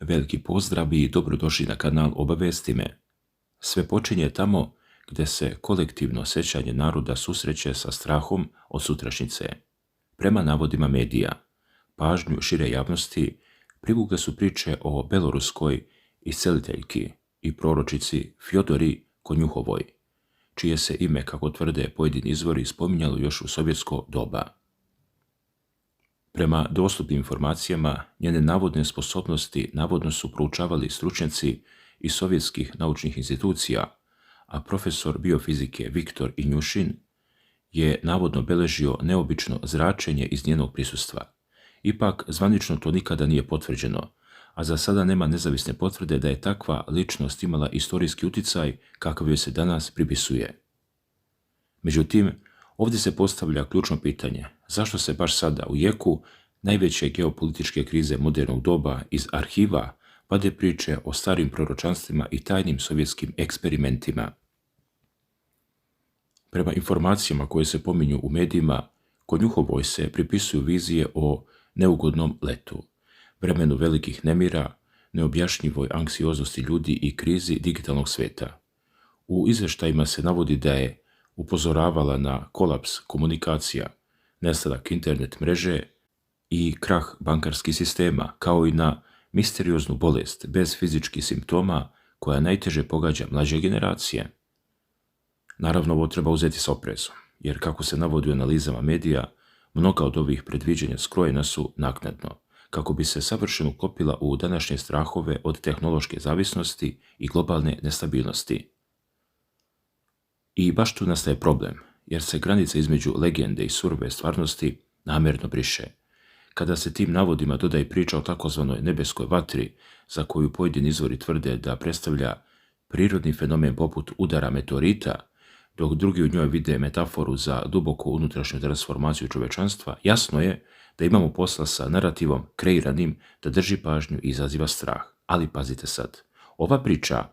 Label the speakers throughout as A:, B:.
A: Veliki pozdrav i dobrodošli na kanal Obavesti me. Sve počinje tamo gdje se kolektivno sjećanje naroda susreće sa strahom od sutrašnjice. Prema navodima medija, pažnju šire javnosti privukle su priče o beloruskoj isceliteljki i proročici Fjodori Konjuhovoj, čije se ime, kako tvrde pojedini izvori, spominjalo još u sovjetsko doba. Prema dostupnim informacijama, njene navodne sposobnosti navodno su proučavali stručnjaci iz sovjetskih naučnih institucija, a profesor biofizike Viktor Injušin je navodno beležio neobično zračenje iz njenog prisustva. Ipak, zvanično to nikada nije potvrđeno, a za sada nema nezavisne potvrde da je takva ličnost imala istorijski uticaj kakav joj se danas pripisuje. Međutim, ovdje se postavlja ključno pitanje, zašto se baš sada u jeku najveće geopolitičke krize modernog doba iz arhiva vade priče o starim proročanstvima i tajnim sovjetskim eksperimentima. Prema informacijama koje se pominju u medijima, Konjuhovoj se pripisuju vizije o neugodnom letu, vremenu velikih nemira, neobjašnjivoj anksioznosti ljudi i krizi digitalnog sveta. U izvještajima se navodi da je upozoravala na kolaps komunikacija, nestanak internet mreže i krah bankarskih sistema, kao i na misterioznu bolest bez fizičkih simptoma koja najteže pogađa mlađe generacije. Naravno, ovo treba uzeti s oprezom, jer kako se navodi u analizama medija, mnoga od ovih predviđanja skrojena su naknadno, kako bi se savršeno uklopila u današnje strahove od tehnološke zavisnosti i globalne nestabilnosti. I baš tu nastaje problem, jer se granica između legende i surove stvarnosti namjerno briše. Kada se tim navodima doda i priča o takozvanoj nebeskoj vatri, za koju pojedini izvori tvrde da predstavlja prirodni fenomen poput udara meteorita, dok drugi u njoj vide metaforu za duboko unutrašnju transformaciju čovečanstva, jasno je da imamo posla sa narativom kreiranim da drži pažnju i izaziva strah. Ali pazite sad, ova priča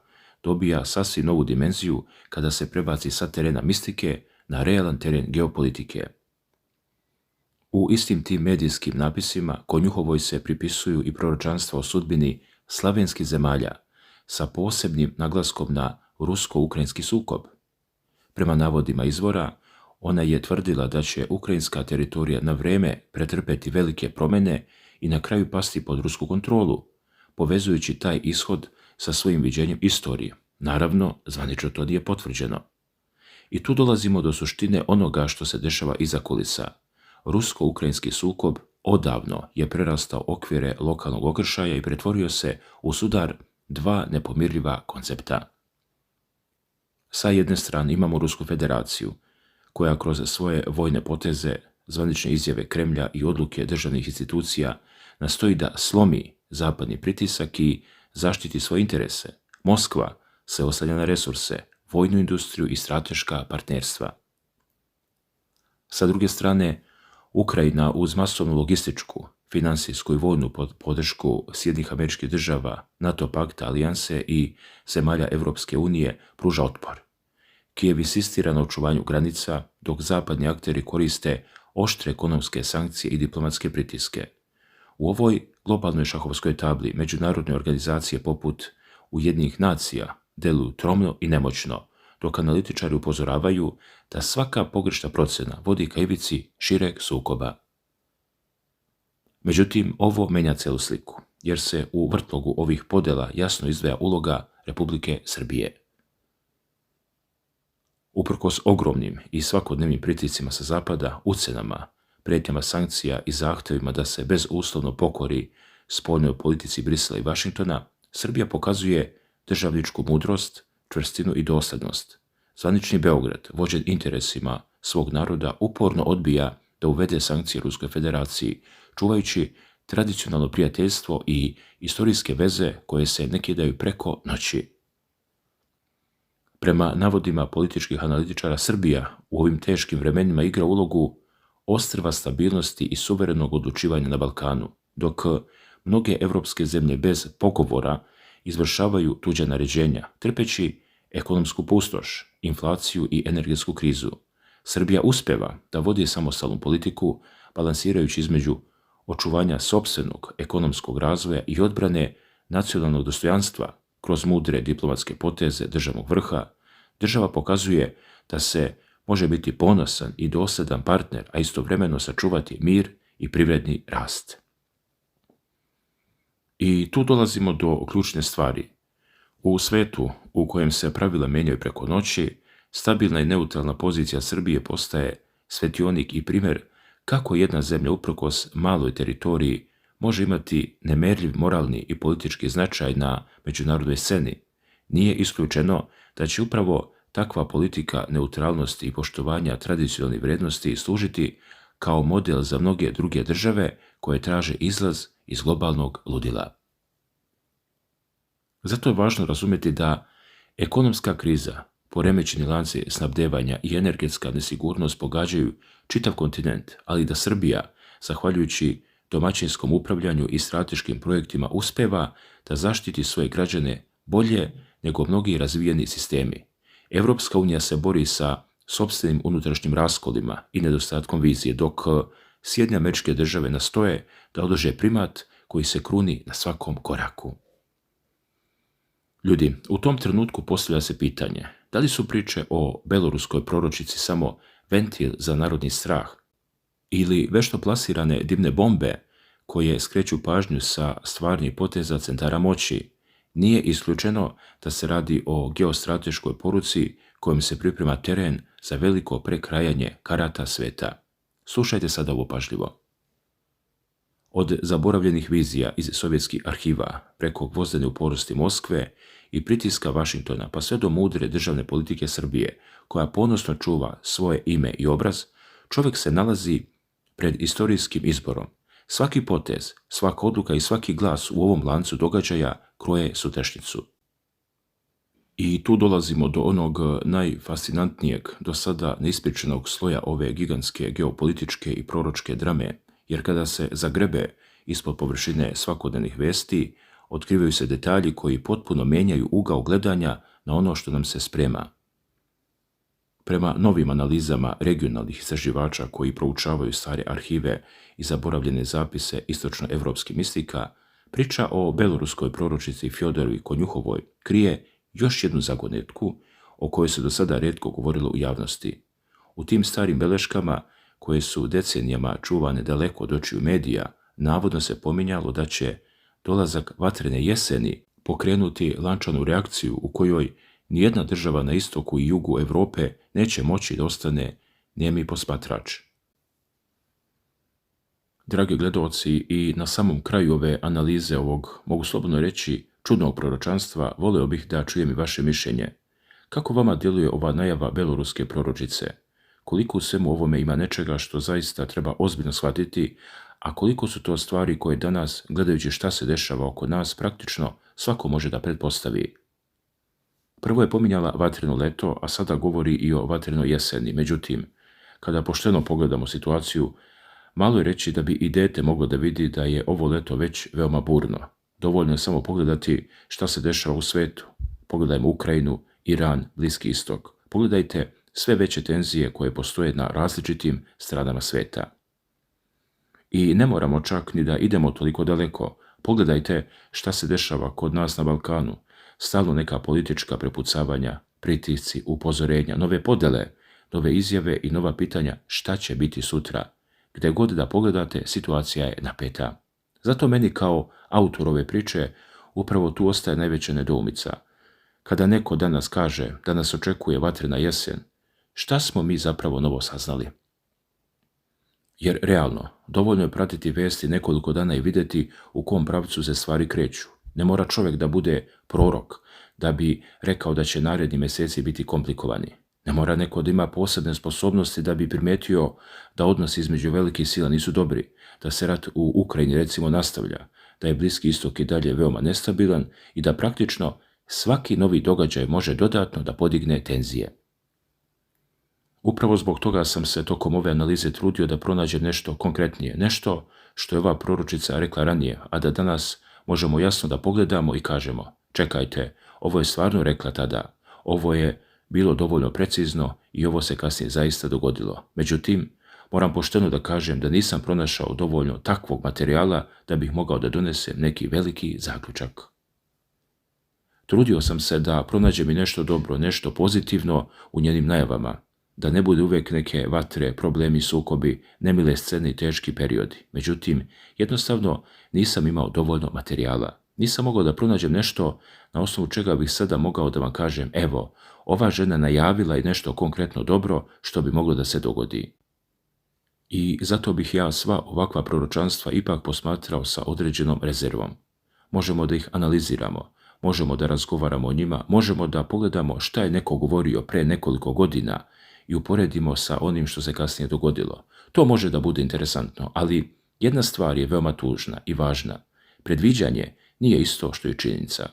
A: dobija sasvim novu dimenziju kada se prebaci sa terena mistike na realan teren geopolitike. U istim tim medijskim napisima Konjuhovoj se pripisuju i proročanstva o sudbini slavenskih zemalja sa posebnim naglaskom na rusko-ukrajinski sukob. Prema navodima izvora, ona je tvrdila da će ukrajinska teritorija na vrijeme pretrpeti velike promjene i na kraju pasti pod rusku kontrolu, povezujući taj ishod sa svojim viđenjem istorije. Naravno, zvanično to nije potvrđeno. I tu dolazimo do suštine onoga što se dešava iza kulisa. Rusko-ukrajinski sukob odavno je prerastao okvire lokalnog okršaja i pretvorio se u sudar dva nepomirljiva koncepta. Sa jedne strane imamo Rusku federaciju, koja kroz svoje vojne poteze, zvanične izjave Kremlja i odluke državnih institucija nastoji da slomi zapadni pritisak i zaštiti svoje interese. Moskva se oslanja na resurse, vojnu industriju i strateška partnerstva. Sa druge strane, Ukrajina uz masovnu logističku, finansijsku i vojnu podršku Sjedinjenih Američkih Država, NATO pakta, alijanse i zemalja Evropske unije pruža otpor. Kijev insistira na očuvanju granica, dok zapadni akteri koriste oštre ekonomske sankcije i diplomatske pritiske. U ovoj globalnoj šahovskoj tabli međunarodne organizacije poput Ujedinjenih nacija deluju tromno i nemoćno, dok analitičari upozoravaju da svaka pogrešna procjena vodi ka ivici šireg sukoba. Međutim, ovo menja celu sliku, jer se u vrtlogu ovih podela jasno izdvaja uloga Republike Srbije. Uprkos ogromnim i svakodnevnim pritiscima sa zapada, ucenama, prijetnjama sankcija i zahtjevima da se bezuslovno pokori spoljnoj politici Brisela i Vašingtona, Srbija pokazuje državničku mudrost, čvrstinu i dosljednost. Zvanični Beograd, vođen interesima svog naroda, uporno odbija da uvede sankcije Ruskoj federaciji, čuvajući tradicionalno prijateljstvo i istorijske veze koje se ne kidaju preko noći. Prema navodima političkih analitičara, Srbija u ovim teškim vremenima igra ulogu ostrva stabilnosti i suverenog odlučivanja na Balkanu, dok mnoge evropske zemlje bez pogovora izvršavaju tuđa naređenja, trpeći ekonomsku pustoš, inflaciju i energetsku krizu. Srbija uspeva da vodi samostalnu politiku, balansirajući između očuvanja sopstvenog ekonomskog razvoja i odbrane nacionalnog dostojanstva kroz mudre diplomatske poteze državnog vrha, država pokazuje da se može biti ponosan i dosadan partner, a istovremeno sačuvati mir i privredni rast. I tu dolazimo do ključne stvari. U svetu u kojem se pravila menjaju preko noći, stabilna i neutralna pozicija Srbije postaje svetionik i primjer kako jedna zemlja uprkos maloj teritoriji može imati nemerljiv moralni i politički značaj na međunarodnoj sceni. Nije isključeno da će upravo takva politika neutralnosti i poštovanja tradicionalnih vrijednosti služiti kao model za mnoge druge države koje traže izlaz iz globalnog ludila. Zato je važno razumjeti da ekonomska kriza, poremećeni lanci snabdevanja i energetska nesigurnost pogađaju čitav kontinent, ali da Srbija, zahvaljujući domaćinskom upravljanju i strateškim projektima, uspeva da zaštiti svoje građane bolje nego mnogi razvijeni sistemi. Evropska unija se bori sa sopstvenim unutrašnjim raskolima i nedostatkom vizije, dok Sjedinjene Američke Države nastoje da održe primat koji se kruni na svakom koraku. Ljudi, u tom trenutku postavlja se pitanje, da li su priče o beloruskoj proročici samo ventil za narodni strah ili vešto plasirane dimne bombe koje skreću pažnju sa stvarnih poteza centara moći. Nije isključeno da se radi o geostrateškoj poruci kojom se priprema teren za veliko prekrajanje karata sveta. Slušajte sada ovo pažljivo. Od zaboravljenih vizija iz sovjetskih arhiva, preko gvozdene uporosti Moskve i pritiska Vašingtona, pa sve do mudre državne politike Srbije, koja ponosno čuva svoje ime i obraz, čovjek se nalazi pred istorijskim izborom. Svaki potez, svaka odluka i svaki glas u ovom lancu događaja kroje sutrašnjicu. I tu dolazimo do onog najfascinantnijeg, do sada neispričanog sloja ove gigantske geopolitičke i proročke drame, jer kada se zagrebe ispod površine svakodnevnih vesti, otkrivaju se detalji koji potpuno menjaju ugao gledanja na ono što nam se sprema. Prema novim analizama regionalnih istraživača koji proučavaju stare arhive i zaboravljene zapise istočnoevropskih mistika, priča o beloruskoj proročici Fjodorovi Konjuhovoj krije još jednu zagonetku o kojoj se do sada rijetko govorilo u javnosti. U tim starim beleškama, koje su decenijama čuvane daleko od očiju medija, navodno se pominjalo da će dolazak vatrene jeseni pokrenuti lančanu reakciju u kojoj nijedna država na istoku i jugu Europe neće moći da ostane nijemi posmatrač. Dragi gledaoci, i na samom kraju ove analize ovog, mogu slobodno reći, čudnog proročanstva, voleo bih da čujem i vaše mišljenje. Kako vama djeluje ova najava beloruske proročice? Koliko u svemu ovome ima nečega što zaista treba ozbiljno shvatiti, a koliko su to stvari koje danas, gledajući šta se dešava oko nas, praktično svako može da pretpostavi. Prvo je pominjala vatreno leto, a sada govori i o vatrenoj jeseni. Međutim, kada pošteno pogledamo situaciju, malo je reći da bi i dete moglo da vidi da je ovo leto već veoma burno. Dovoljno je samo pogledati šta se dešava u svetu. Pogledajmo Ukrajinu, Iran, Bliski istok. Pogledajte sve veće tenzije koje postoje na različitim stranama sveta. I ne moramo čak ni da idemo toliko daleko. Pogledajte šta se dešava kod nas na Balkanu. Stalno neka politička prepucavanja, pritisci, upozorenja, nove podele, nove izjave i nova pitanja šta će biti sutra. Gde god da pogledate, situacija je napeta. Zato meni kao autor ove priče upravo tu ostaje najveća nedoumica. Kada neko danas kaže da nas očekuje vatrena jesen, šta smo mi zapravo novo saznali? Jer realno, dovoljno je pratiti vesti nekoliko dana i vidjeti u kom pravcu se stvari kreću. Ne mora čovjek da bude prorok da bi rekao da će naredni mjeseci biti komplikovani. Ne mora neko da ima posebne sposobnosti da bi primijetio da odnosi između velikih sila nisu dobri, da se rat u Ukrajini recimo nastavlja, da je Bliski istok i dalje veoma nestabilan i da praktično svaki novi događaj može dodatno da podigne tenzije. Upravo zbog toga sam se tokom ove analize trudio da pronađem nešto konkretnije, nešto što je ova proročica rekla ranije, a da danas možemo jasno da pogledamo i kažemo, čekajte, ovo je stvarno rekla tada, ovo je bilo dovoljno precizno i ovo se kasnije zaista dogodilo. Međutim, moram pošteno da kažem da nisam pronašao dovoljno takvog materijala da bih mogao da donesem neki veliki zaključak. Trudio sam se da pronađem i nešto dobro, nešto pozitivno u njenim najavama, da ne bude uvijek neke vatre, problemi, sukobi, nemile scene i teški periodi. Međutim, jednostavno nisam imao dovoljno materijala. Nisam mogao da pronađem nešto na osnovu čega bih sada mogao da vam kažem, evo, ova žena najavila je nešto konkretno dobro što bi moglo da se dogodi. I zato bih ja sva ovakva proročanstva ipak posmatrao sa određenom rezervom. Možemo da ih analiziramo, možemo da razgovaramo o njima, možemo da pogledamo šta je neko govorio pre nekoliko godina i uporedimo sa onim što se kasnije dogodilo. To može da bude interesantno, ali jedna stvar je veoma tužna i važna. Predviđanje nije isto što je činjenica.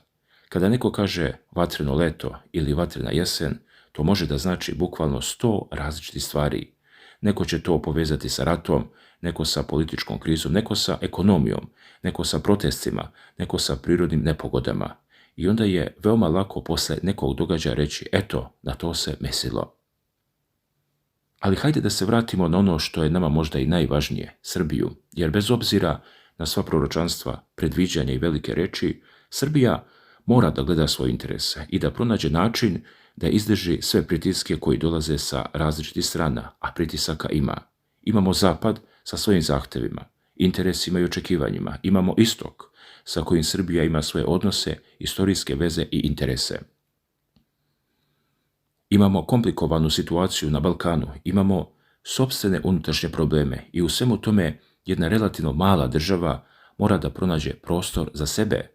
A: Kada neko kaže vatreno leto ili vatrena jesen, to može da znači bukvalno 100 različitih stvari. Neko će to povezati sa ratom, neko sa političkom krizom, neko sa ekonomijom, neko sa protestima, neko sa prirodnim nepogodama. I onda je veoma lako posle nekog događaja reći, eto, na to se mislilo. Ali hajde da se vratimo na ono što je nama možda i najvažnije, Srbiju, jer bez obzira na sva proročanstva, predviđanja i velike reči, Srbija mora da gleda svoje interese i da pronađe način da izdrži sve pritiske koji dolaze sa različitih strana, a pritisaka ima. Imamo Zapad sa svojim zahtevima, interesima i očekivanjima. Imamo Istok sa kojim Srbija ima svoje odnose, istorijske veze i interese. Imamo komplikovanu situaciju na Balkanu, imamo sopstvene unutrašnje probleme i u svemu tome jedna relativno mala država mora da pronađe prostor za sebe.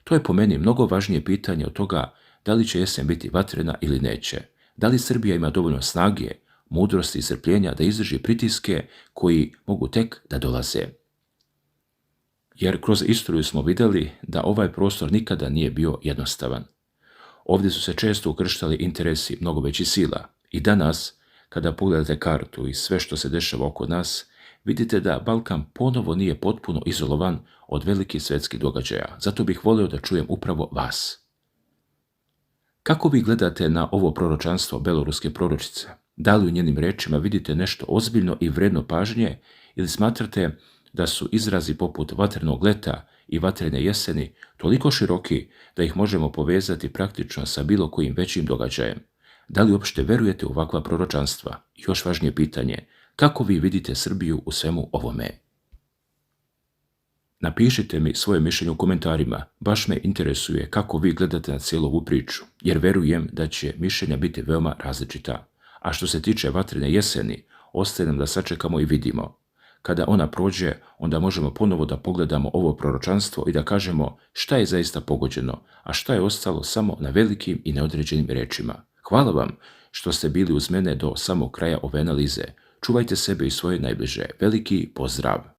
A: To je po meni mnogo važnije pitanje od toga da li će jesen biti vatrena ili neće. Da li Srbija ima dovoljno snage, mudrosti i strpljenja da izdrži pritiske koji mogu tek da dolaze. Jer kroz istoriju smo vidjeli da ovaj prostor nikada nije bio jednostavan. Ovdje su se često ukrštali interesi mnogo većih sila i danas, kada pogledate kartu i sve što se dešava oko nas, vidite da Balkan ponovo nije potpuno izolovan od velikih svjetskih događaja. Zato bih volio da čujem upravo vas. Kako vi gledate na ovo proročanstvo beloruske proročice? Da li u njenim rečima vidite nešto ozbiljno i vredno pažnje ili smatrate da su izrazi poput vatrenog leta i vatrene jeseni toliko široki da ih možemo povezati praktično sa bilo kojim većim događajem? Da li uopšte verujete u ovakva proročanstva? Još važnije pitanje, kako vi vidite Srbiju u svemu ovome? Napišite mi svoje mišljenje u komentarima, baš me interesuje kako vi gledate na cijelu ovu priču, jer verujem da će mišljenja biti veoma različita. A što se tiče vatrene jeseni, ostaje nam da sačekamo i vidimo. Kada ona prođe, onda možemo ponovo da pogledamo ovo proročanstvo i da kažemo šta je zaista pogođeno, a šta je ostalo samo na velikim i neodređenim rečima. Hvala vam što ste bili uz mene do samog kraja ove analize. Čuvajte sebe i svoje najbliže. Veliki pozdrav!